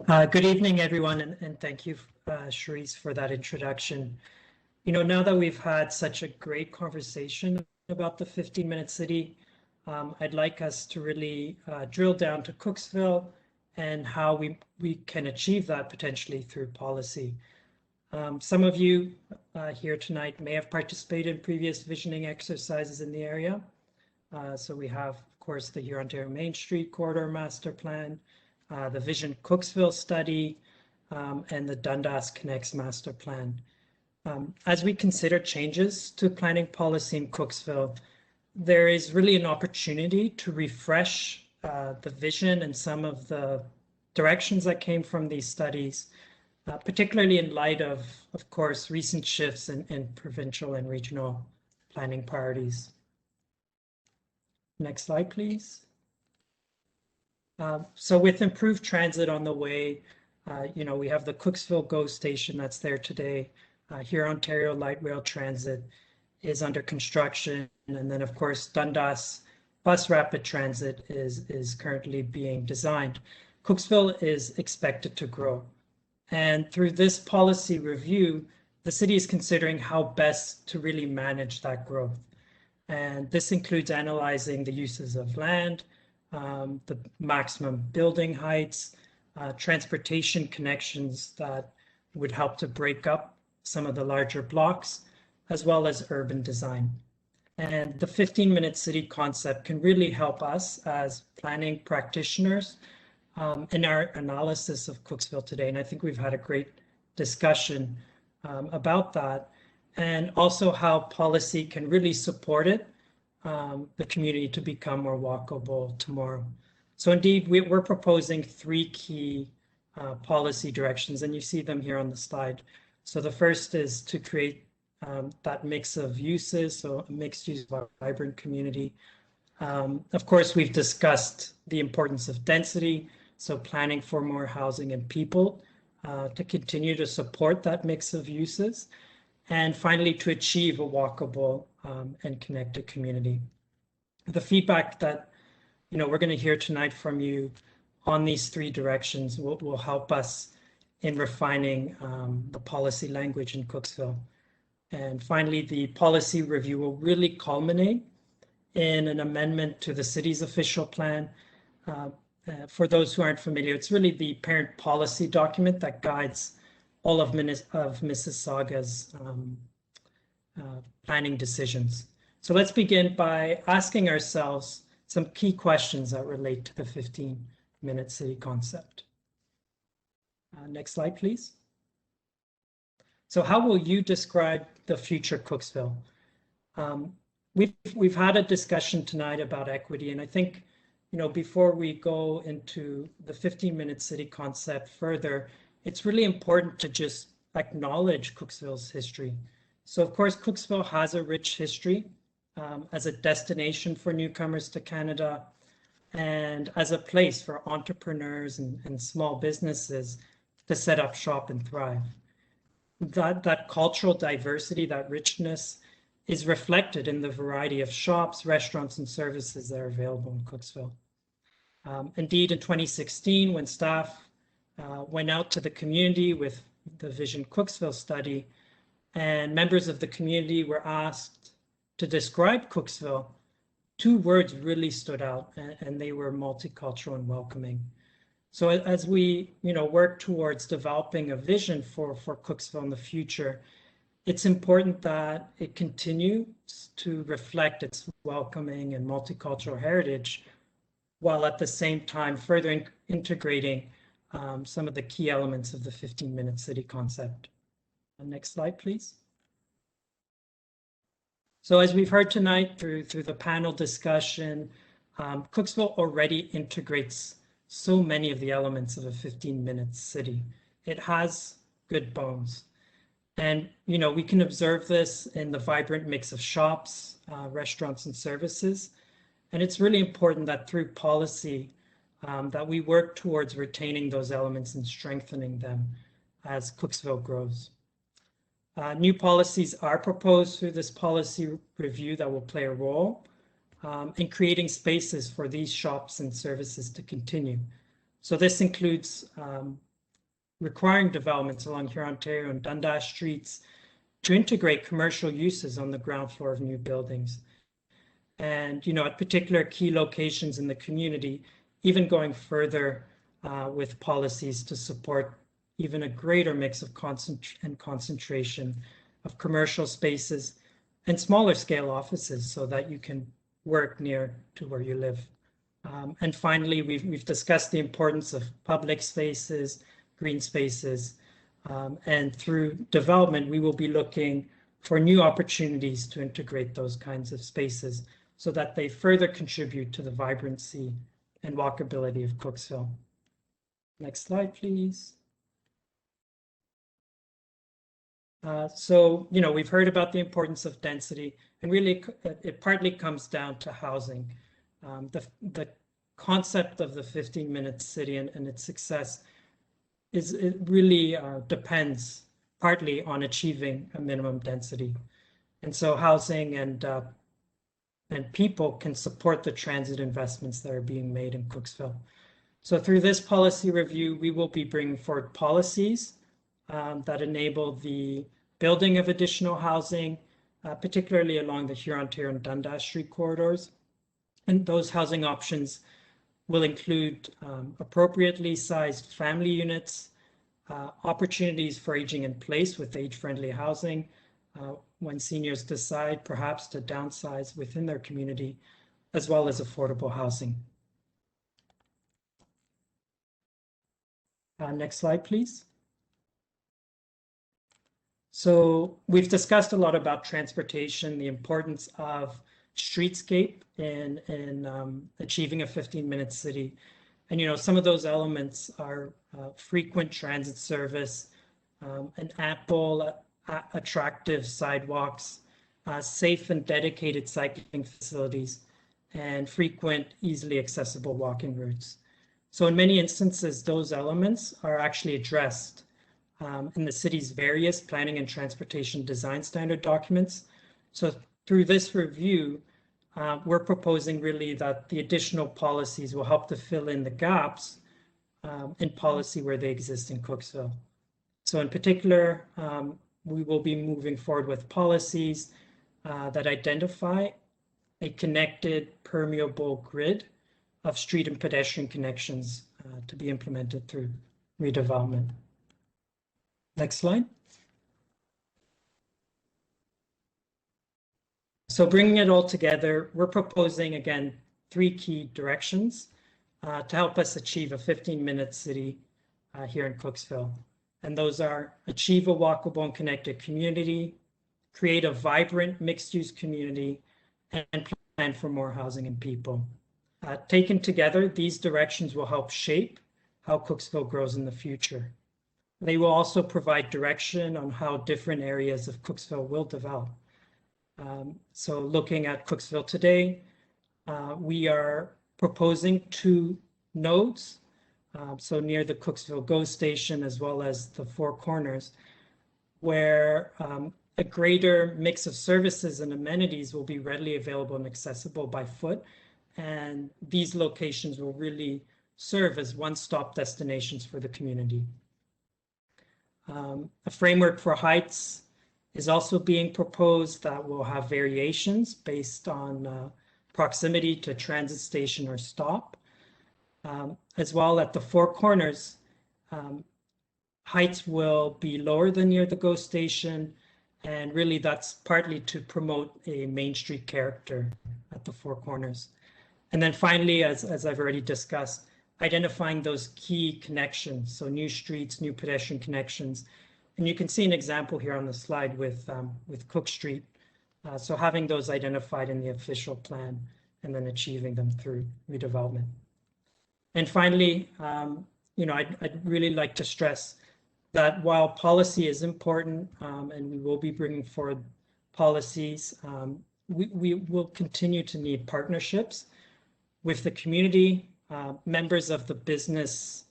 Good evening, everyone, and thank you, Cherise, for that introduction. Now that we've had such a great conversation about the 15-minute city, I'd like us to really drill down to Cooksville and how we can achieve that potentially through policy. Some of you here tonight may have participated in previous visioning exercises in the area. So we have, of course, the Hurontario Main Street Corridor Master Plan, the Vision Cooksville study, and the Dundas Connects Master Plan. As we consider changes to planning policy in Cooksville, there is really an opportunity to refresh the vision and some of the directions that came from these studies, particularly in light of course, recent shifts in provincial and regional planning priorities. Next slide, please. So with improved transit on the way, we have the Cooksville GO station that's there today. Hurontario Light Rail Transit is under construction. And then, of course, Dundas Bus Rapid Transit is currently being designed. Cooksville is expected to grow. And through this policy review, the city is considering how best to really manage that growth. And this includes analyzing the uses of land, the maximum building heights, transportation connections that would help to break up some of the larger blocks, as well as urban design. And the 15-minute city concept can really help us as planning practitioners in our analysis of Cooksville today. And I think we've had a great discussion about that, and also how policy can really support it, the community to become more walkable tomorrow. So indeed, we're proposing three key policy directions, and you see them here on the slide. So the first is to create that mix of uses, so a mixed use vibrant community. Of course, we've discussed the importance of density, so planning for more housing and people to continue to support that mix of uses. And finally, to achieve a walkable and connected community. The feedback that we're going to hear tonight from you on these three directions will help us in refining the policy language in Cooksville. And finally, the policy review will really culminate in an amendment to the city's official plan. For those who aren't familiar, it's really the parent policy document that guides all of Mississauga's planning decisions. So let's begin by asking ourselves some key questions that relate to the 15-minute city concept. Next slide, please. So how will you describe the future Cooksville? We've had a discussion tonight about equity, and I think before we go into the 15-minute city concept further, it's really important to just acknowledge Cooksville's history. So of course, Cooksville has a rich history as a destination for newcomers to Canada and as a place for entrepreneurs and small businesses to set up shop and thrive. That cultural diversity, that richness is reflected in the variety of shops, restaurants, and services that are available in Cooksville. Indeed, in 2016, when staff went out to the community with the Vision Cooksville study, and members of the community were asked to describe Cooksville, two words really stood out, and they were multicultural and welcoming. So as we work towards developing a vision for Cooksville in the future, it's important that it continues to reflect its welcoming and multicultural heritage, while at the same time further integrating some of the key elements of the 15-minute city concept. Next slide, please. So as we've heard tonight through the panel discussion, Cooksville already integrates so many of the elements of a 15-minute city. It has good bones. And we can observe this in the vibrant mix of shops, restaurants, and services. And it's really important that through policy that we work towards retaining those elements and strengthening them as Cooksville grows. New policies are proposed through this policy review that will play a role in creating spaces for these shops and services to continue. So this includes requiring developments along Hurontario and Dundas streets to integrate commercial uses on the ground floor of new buildings. And, at particular key locations in the community, even going further with policies to support even a greater mix of concentration of commercial spaces and smaller scale offices so that you can work near to where you live. And finally, we've discussed the importance of public spaces, green spaces, and through development, we will be looking for new opportunities to integrate those kinds of spaces so that they further contribute to the vibrancy and walkability of Cooksville. Next slide, please. So, we've heard about the importance of density, and really it partly comes down to housing. The concept of the 15-minute city and its success it really depends partly on achieving a minimum density. And so housing and people can support the transit investments that are being made in Cooksville. So through this policy review, we will be bringing forward policies that enable the building of additional housing, particularly along the Hurontario and Dundas Street corridors. And those housing options will include appropriately sized family units, opportunities for aging in place with age-friendly housing, when seniors decide perhaps to downsize within their community, as well as affordable housing. Next slide, please. So we've discussed a lot about transportation, the importance of streetscape in achieving a 15-minute city. And, some of those elements are frequent transit service, an ample, attractive sidewalks, safe and dedicated cycling facilities, and frequent, easily accessible walking routes. So in many instances, those elements are actually addressed in the city's various planning and transportation design standard documents. So through this review, we're proposing really that the additional policies will help to fill in the gaps in policy where they exist in Cooksville. So in particular, we will be moving forward with policies that identify a connected, permeable grid of street and pedestrian connections to be implemented through redevelopment. Next slide. So bringing it all together, we're proposing, again, 3 key directions to help us achieve a 15-minute city here in Cooksville. And those are achieve a walkable and connected community, create a vibrant mixed-use community, and plan for more housing and people. Taken together, these directions will help shape how Cooksville grows in the future. They will also provide direction on how different areas of Cooksville will develop. So looking at Cooksville today, we are proposing 2 nodes, so near the Cooksville GO station as well as the 4 corners, where a greater mix of services and amenities will be readily available and accessible by foot. And these locations will really serve as one-stop destinations for the community. A framework for heights is also being proposed that will have variations based on proximity to transit station or stop. As well, at the 4 corners, heights will be lower than near the GO station, and really that's partly to promote a Main Street character at the 4 corners. And then finally, as I've already discussed, identifying those key connections, so new streets, new pedestrian connections. And you can see an example here on the slide with Cook Street. So having those identified in the official plan and then achieving them through redevelopment. And finally, I'd really like to stress that while policy is important and we will be bringing forward policies, we will continue to need partnerships with the community, members of the business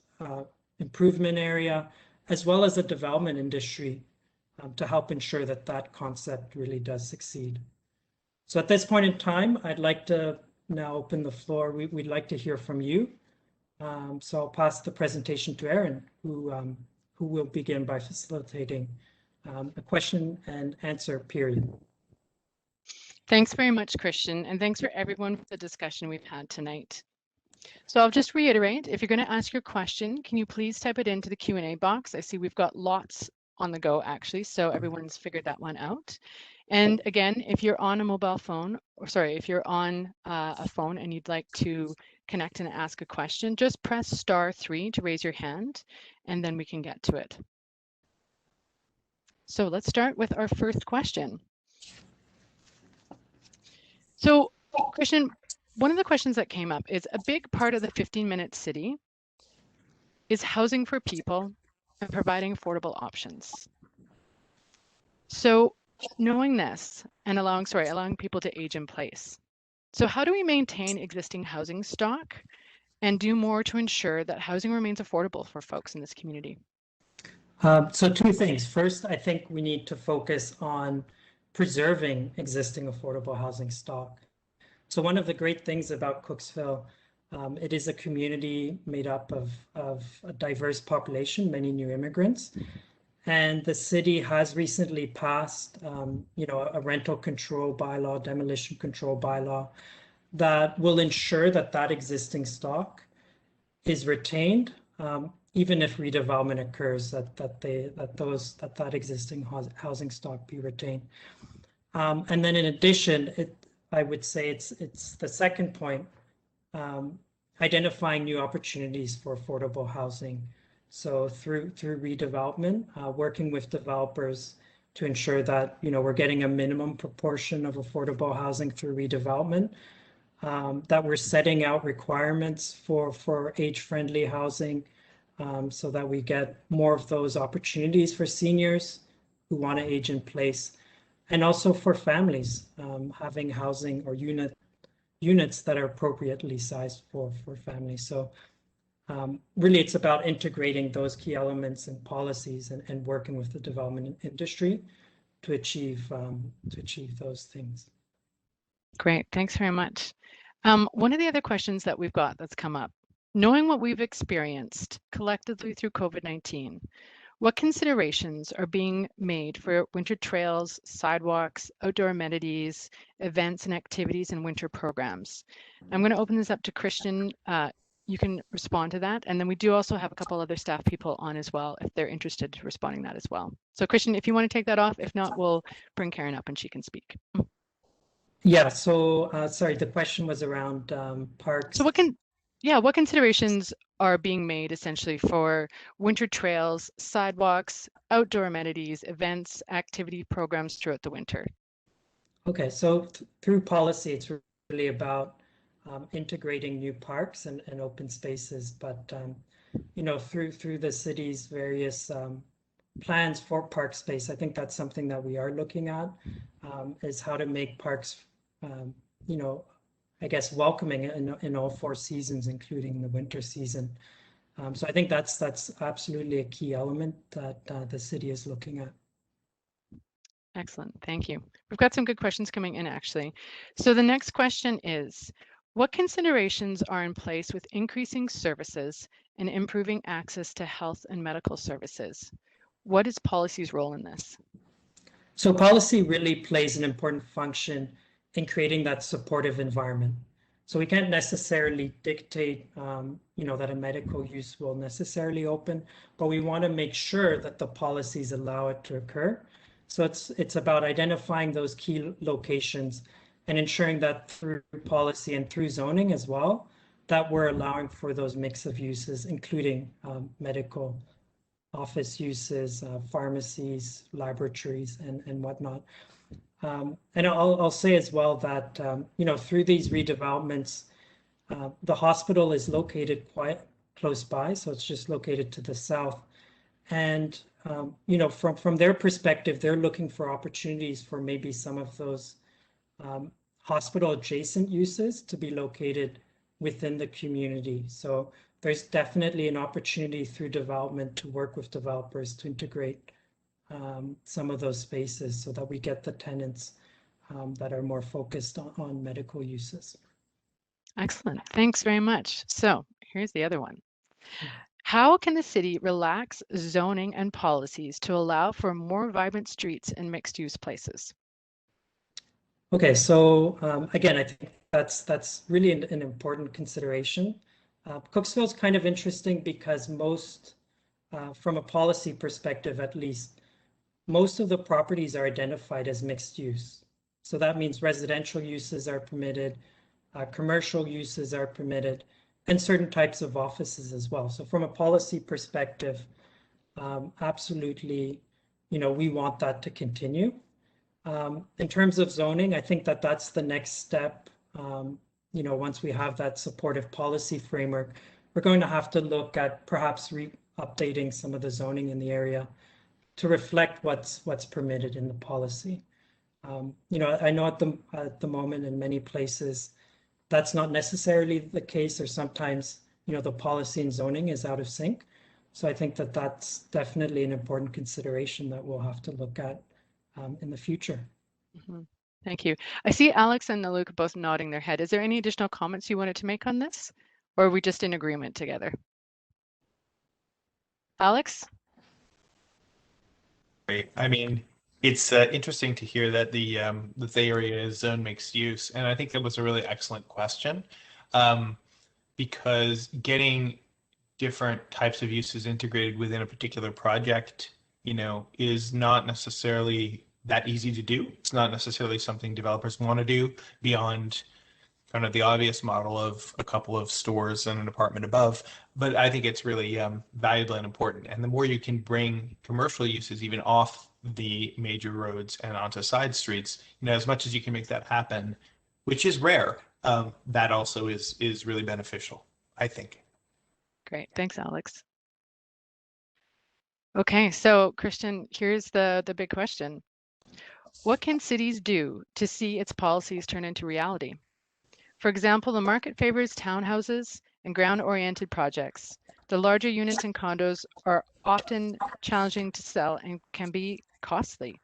improvement area, as well as the development industry to help ensure that that concept really does succeed. So at this point in time, I'd like to now open the floor. We'd like to hear from you. So I'll pass the presentation to Aaron, who who will begin by facilitating a question and answer period. Thanks very much, Christian, and thanks for everyone for the discussion we've had tonight. So I'll just reiterate, if you're going to ask your question, can you please type it into the Q&A box? I see we've got lots on the go, actually, so everyone's figured that one out. And again, if you're on a mobile phone, or sorry, if you're on a phone and you'd like to connect and ask a question, just press *3 to raise your hand, and then we can get to it. So let's start with our first question. So, Christian, one of the questions that came up is a big part of the 15-minute city is housing for people and providing affordable options. So knowing this and allowing people to age in place. So how do we maintain existing housing stock and do more to ensure that housing remains affordable for folks in this community? So two things. First, I think we need to focus on preserving existing affordable housing stock. So one of the great things about Cooksville, it is a community made up of a diverse population, many new immigrants. And the city has recently passed, a rental control bylaw, demolition control bylaw, that will ensure that that existing stock is retained, even if redevelopment occurs, that existing housing stock be retained. And then in addition, I would say it's the second point, identifying new opportunities for affordable housing. So through redevelopment, working with developers to ensure that we're getting a minimum proportion of affordable housing through redevelopment, that we're setting out requirements for age-friendly housing, so that we get more of those opportunities for seniors who want to age in place. And also for families, having housing or units that are appropriately sized for families. So really, it's about integrating those key elements and policies and working with the development industry to achieve those things. Great, thanks very much. One of the other questions that we've got that's come up, knowing what we've experienced collectively through COVID-19, what considerations are being made for winter trails, sidewalks, outdoor amenities, events and activities and winter programs? I'm going to open this up to Christian. You can respond to that. And then we do also have a couple other staff people on as well, if they're interested in responding to that as well. So Christian, if you want to take that off, if not, we'll bring Karen up and she can speak. Yeah, so sorry, the question was around parks. So what considerations are being made essentially for winter trails, sidewalks, outdoor amenities, events, activity programs throughout the winter? Okay, so through policy, it's really about integrating new parks and open spaces, but through the city's various plans for park space, I think that's something that we are looking at, is how to make parks, I guess, welcoming in all 4 seasons, including the winter season. So I think that's absolutely a key element that the city is looking at. Excellent, thank you. We've got some good questions coming in, actually. So the next question is, what considerations are in place with increasing services and improving access to health and medical services? What is policy's role in this? So policy really plays an important function in creating that supportive environment. So we can't necessarily dictate, that a medical use will necessarily open, but we want to make sure that the policies allow it to occur. So it's about identifying those key locations and ensuring that through policy and through zoning as well, that we're allowing for those mix of uses, including medical office uses, pharmacies, laboratories, and whatnot. And I'll say as well that, through these redevelopments, the hospital is located quite close by, so it's just located to the south. And, from their perspective, they're looking for opportunities for maybe some of those hospital adjacent uses to be located within the community. So there's definitely an opportunity through development to work with developers to integrate some of those spaces so that we get the tenants that are more focused on medical uses. Excellent, thanks very much. So here's the other one. How can the city relax zoning and policies to allow for more vibrant streets and mixed-use places? Okay, so again, I think that's really an important consideration. Cooksville is kind of interesting because most, from a policy perspective at least, most of the properties are identified as mixed use. So that means residential uses are permitted, commercial uses are permitted, and certain types of offices as well. So from a policy perspective, absolutely, we want that to continue. In terms of zoning, I think that's the next step. Once we have that supportive policy framework, we're going to have to look at perhaps updating some of the zoning in the area to reflect what's permitted in the policy. I know at the moment in many places that's not necessarily the case, or sometimes the policy and zoning is out of sync. So I think that's definitely an important consideration that we'll have to look at in the future. Mm-hmm. Thank you. I see Alex and Naluk both nodding their head. Is there any additional comments you wanted to make on this, or are we just in agreement together? Alex? Great. I mean, it's interesting to hear that the area is zone mixed use, and I think that was a really excellent question, because getting different types of uses integrated within a particular project, is not necessarily that easy to do. It's not necessarily something developers want to do beyond kind of the obvious model of a couple of stores and an apartment above. But I think it's really valuable and important. And the more you can bring commercial uses even off the major roads and onto side streets, as much as you can make that happen, which is rare, that also is really beneficial, I think. Great. Thanks, Alex. Okay, so Christian, here's the big question. What can cities do to see its policies turn into reality? For example, the market favors townhouses and ground-oriented projects. The larger units and condos are often challenging to sell and can be costly.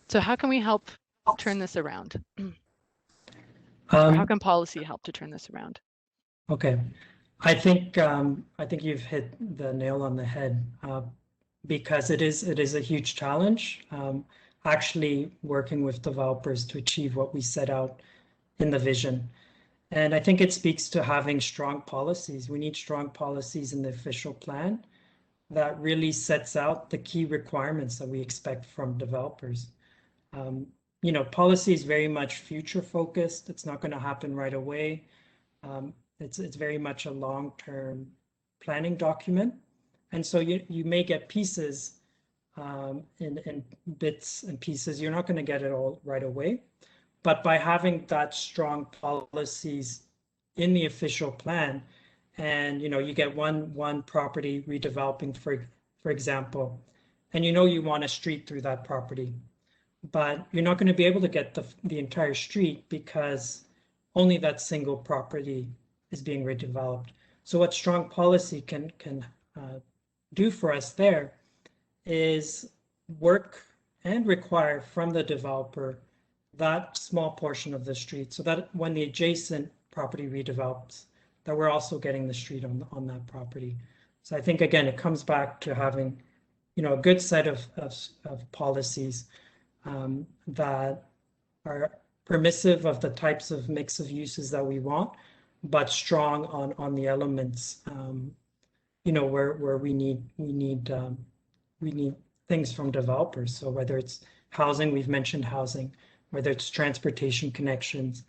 So how can we help turn this around? Or how can policy help to turn this around? Okay, I think you've hit the nail on the head, because it is a huge challenge, actually working with developers to achieve what we set out in the vision. And I think it speaks to having strong policies. We need strong policies in the official plan that really sets out the key requirements that we expect from developers. Policy is very much future focused. It's not going to happen right away. It's very much a long-term planning document. And so you may get pieces in bits and pieces. You're not going to get it all right away. But by having that strong policies in the official plan, and you get one property redeveloping, for example, and you want a street through that property, but you're not going to be able to get the entire street because only that single property is being redeveloped. So what strong policy can do for us there is work and require from the developer that small portion of the street, so that when the adjacent property redevelops, that we're also getting the street on that property. So I think, again, it comes back to having, a good set of policies that are permissive of the types of mix of uses that we want, but strong on the elements, where we need things from developers. So whether it's housing, we've mentioned housing, whether it's transportation connections,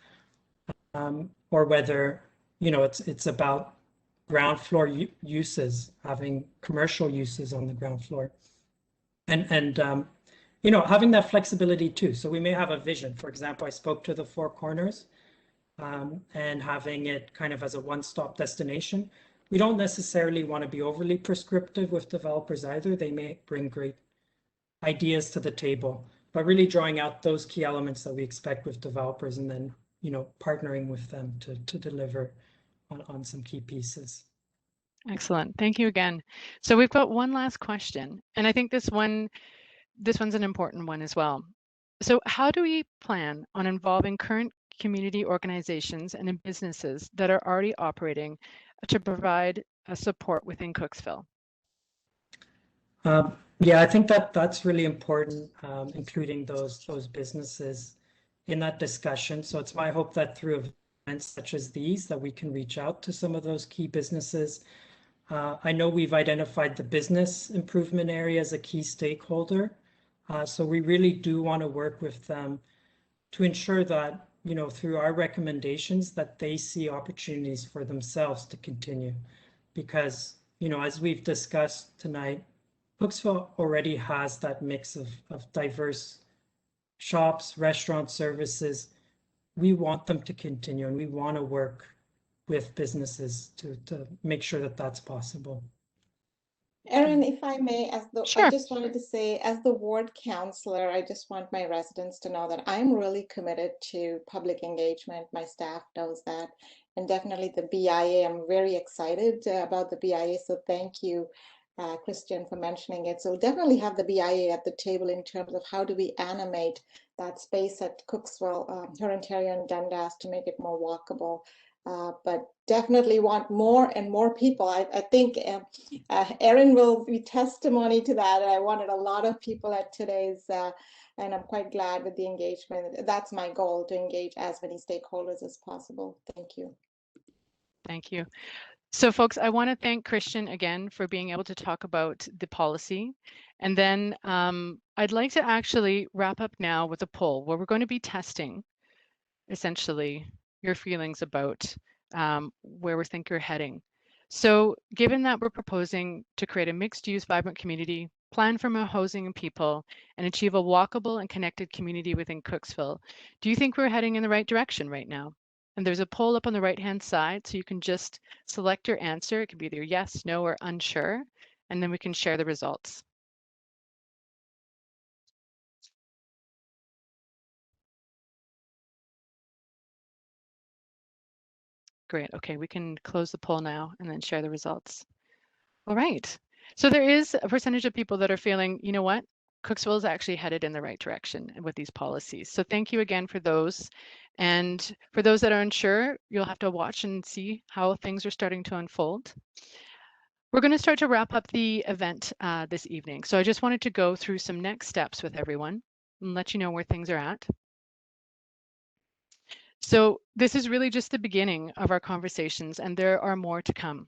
or whether it's about ground floor uses, having commercial uses on the ground floor, and having that flexibility too. So we may have a vision. For example, I spoke to the Four Corners, and having it kind of as a one-stop destination. We don't necessarily want to be overly prescriptive with developers either. They may bring great ideas to the table, but really drawing out those key elements that we expect with developers, and then partnering with them to deliver on some key pieces. Excellent. Thank you again. So we've got one last question, and I think this one's an important one as well. So how do we plan on involving current community organizations and businesses that are already operating to provide support within Cooksville? Yeah, I think that that's really important, including those businesses in that discussion. So it's my hope that through events such as these, that we can reach out to some of those key businesses. I know we've identified the business improvement area as a key stakeholder. So we really do want to work with them to ensure that, you know, through our recommendations, that they see opportunities for themselves to continue. Because, you know, as we've discussed tonight, Cooksville already has that mix of diverse shops, restaurant services. We want them to continue, and we want to work with businesses to make sure that that's possible. Erin, if I may, I Sure. just wanted to say, as the ward councillor, I just want my residents to know that I'm really committed to public engagement. My staff knows that. And definitely the BIA, I'm very excited about the BIA. So thank you, Christian, for mentioning it. So we'll definitely have the BIA at the table in terms of how do we animate that space at Cooksville, Ontario and Dundas to make it more walkable. But definitely want more and more people. I think Erin will be testimony to that. I wanted a lot of people at today's, and I'm quite glad with the engagement. That's my goal, to engage as many stakeholders as possible. Thank you. Thank you. So folks, I want to thank Christian again for being able to talk about the policy. And then I'd like to actually wrap up now with a poll where we're going to be testing essentially your feelings about where we think you're heading. So given that we're proposing to create a mixed-use, vibrant community, plan for more housing and people, and achieve a walkable and connected community within Cooksville, do you think we're heading in the right direction right now? And there's a poll up on the right-hand side, so you can just select your answer. It can be either yes, no, or unsure, and then we can share the results. Great. Okay, we can close the poll now and then share the results. All right. So there is a percentage of people that are feeling, you know what, Cooksville is actually headed in the right direction with these policies. So thank you again for those. And for those that are unsure, you'll have to watch and see how things are starting to unfold. We're going to start to wrap up the event this evening. So I just wanted to go through some next steps with everyone and let you know where things are at. So this is really just the beginning of our conversations, and there are more to come.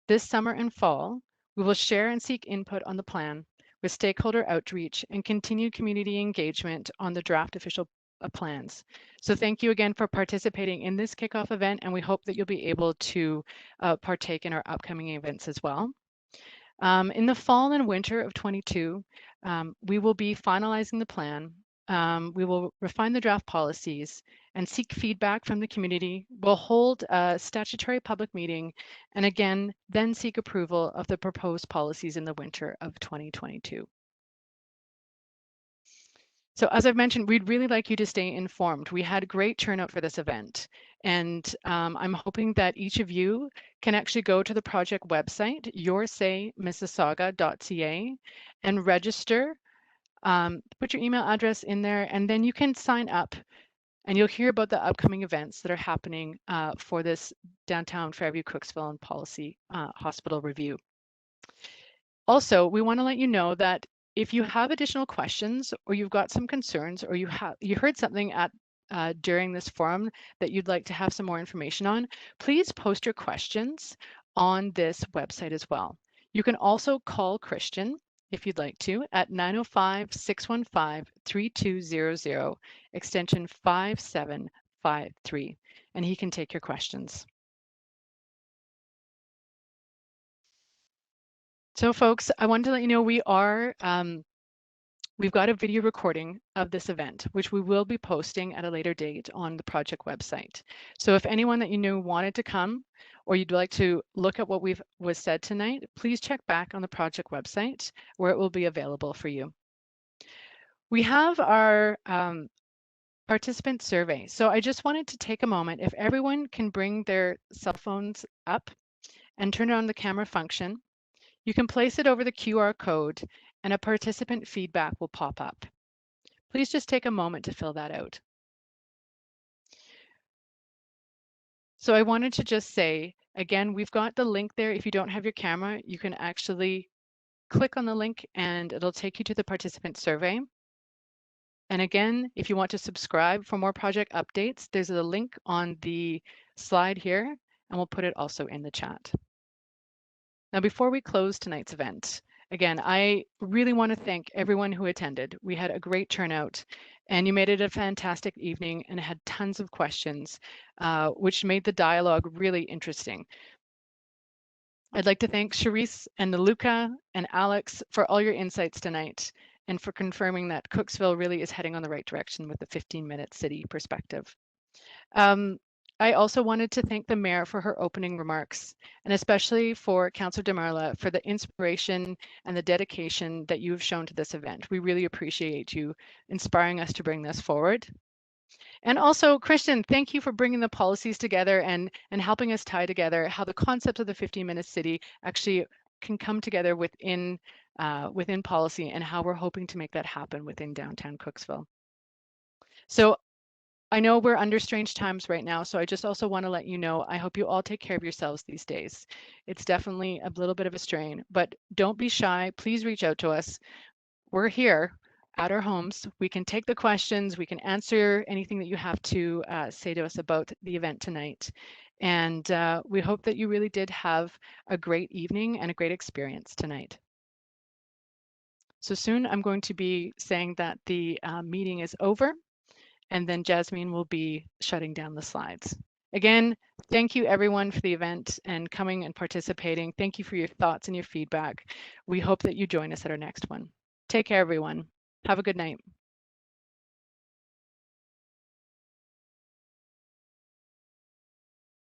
This summer and fall, we will share and seek input on the plan with stakeholder outreach and continued community engagement on the draft official plans. So thank you again for participating in this kickoff event, and we hope that you'll be able to partake in our upcoming events as well. In the fall and winter of 22, we will be finalizing the plan. We will refine the draft policies and seek feedback from the community. We'll hold a statutory public meeting and again, then seek approval of the proposed policies in the winter of 2022. So as I've mentioned, we'd really like you to stay informed. We had great turnout for this event, and I'm hoping that each of you can actually go to the project website, yoursaymississauga.ca, and register. Put your email address in there, and then you can sign up, and you'll hear about the upcoming events that are happening for this Downtown Fairview Cooksville and Policy Hospital Review. Also, we want to let you know that if you have additional questions or you've got some concerns or you heard something at during this forum that you'd like to have some more information on, please post your questions on this website as well. You can also call Christian if you'd like to at 905-615-3200, extension 5753, and he can take your questions. So folks, I wanted to let you know we've got a video recording of this event, which we will be posting at a later date on the project website. So if anyone that you knew wanted to come, or you'd like to look at what was said tonight, please check back on the project website where it will be available for you. We have our participant survey. So I just wanted to take a moment, if everyone can bring their cell phones up and turn on the camera function, you can place it over the QR code and a participant feedback will pop up. Please just take a moment to fill that out. So I wanted to just say, Again, we've got the link there. If you don't have your camera, you can actually click on the link and it'll take you to the participant survey. And again, if you want to subscribe for more project updates, there's a link on the slide here, and we'll put it also in the chat. Now, before we close tonight's event, again, I really want to thank everyone who attended. We had a great turnout, and you made it a fantastic evening and had tons of questions, which made the dialogue really interesting. I'd like to thank Charisse and Luca and Alex for all your insights tonight and for confirming that Cooksville really is heading on the right direction with the 15-minute city perspective. I also wanted to thank the mayor for her opening remarks, and especially for Councillor Demarla for the inspiration and the dedication that you have shown to this event. We really appreciate you inspiring us to bring this forward. And also, Christian, thank you for bringing the policies together and helping us tie together how the concept of the 15-minute city actually can come together within policy and how we're hoping to make that happen within downtown Cooksville. So I know we're under strange times right now, so I just also want to let you know, I hope you all take care of yourselves these days. It's definitely a little bit of a strain, but don't be shy. Please reach out to us. We're here at our homes. We can take the questions. We can answer anything that you have to say to us about the event tonight. And we hope that you really did have a great evening and a great experience tonight. So soon I'm going to be saying that the meeting is over, and then Jasmine will be shutting down the slides. Again, thank you everyone for the event and coming and participating. Thank you for your thoughts and your feedback. We hope that you join us at our next one. Take care, everyone. Have a good night.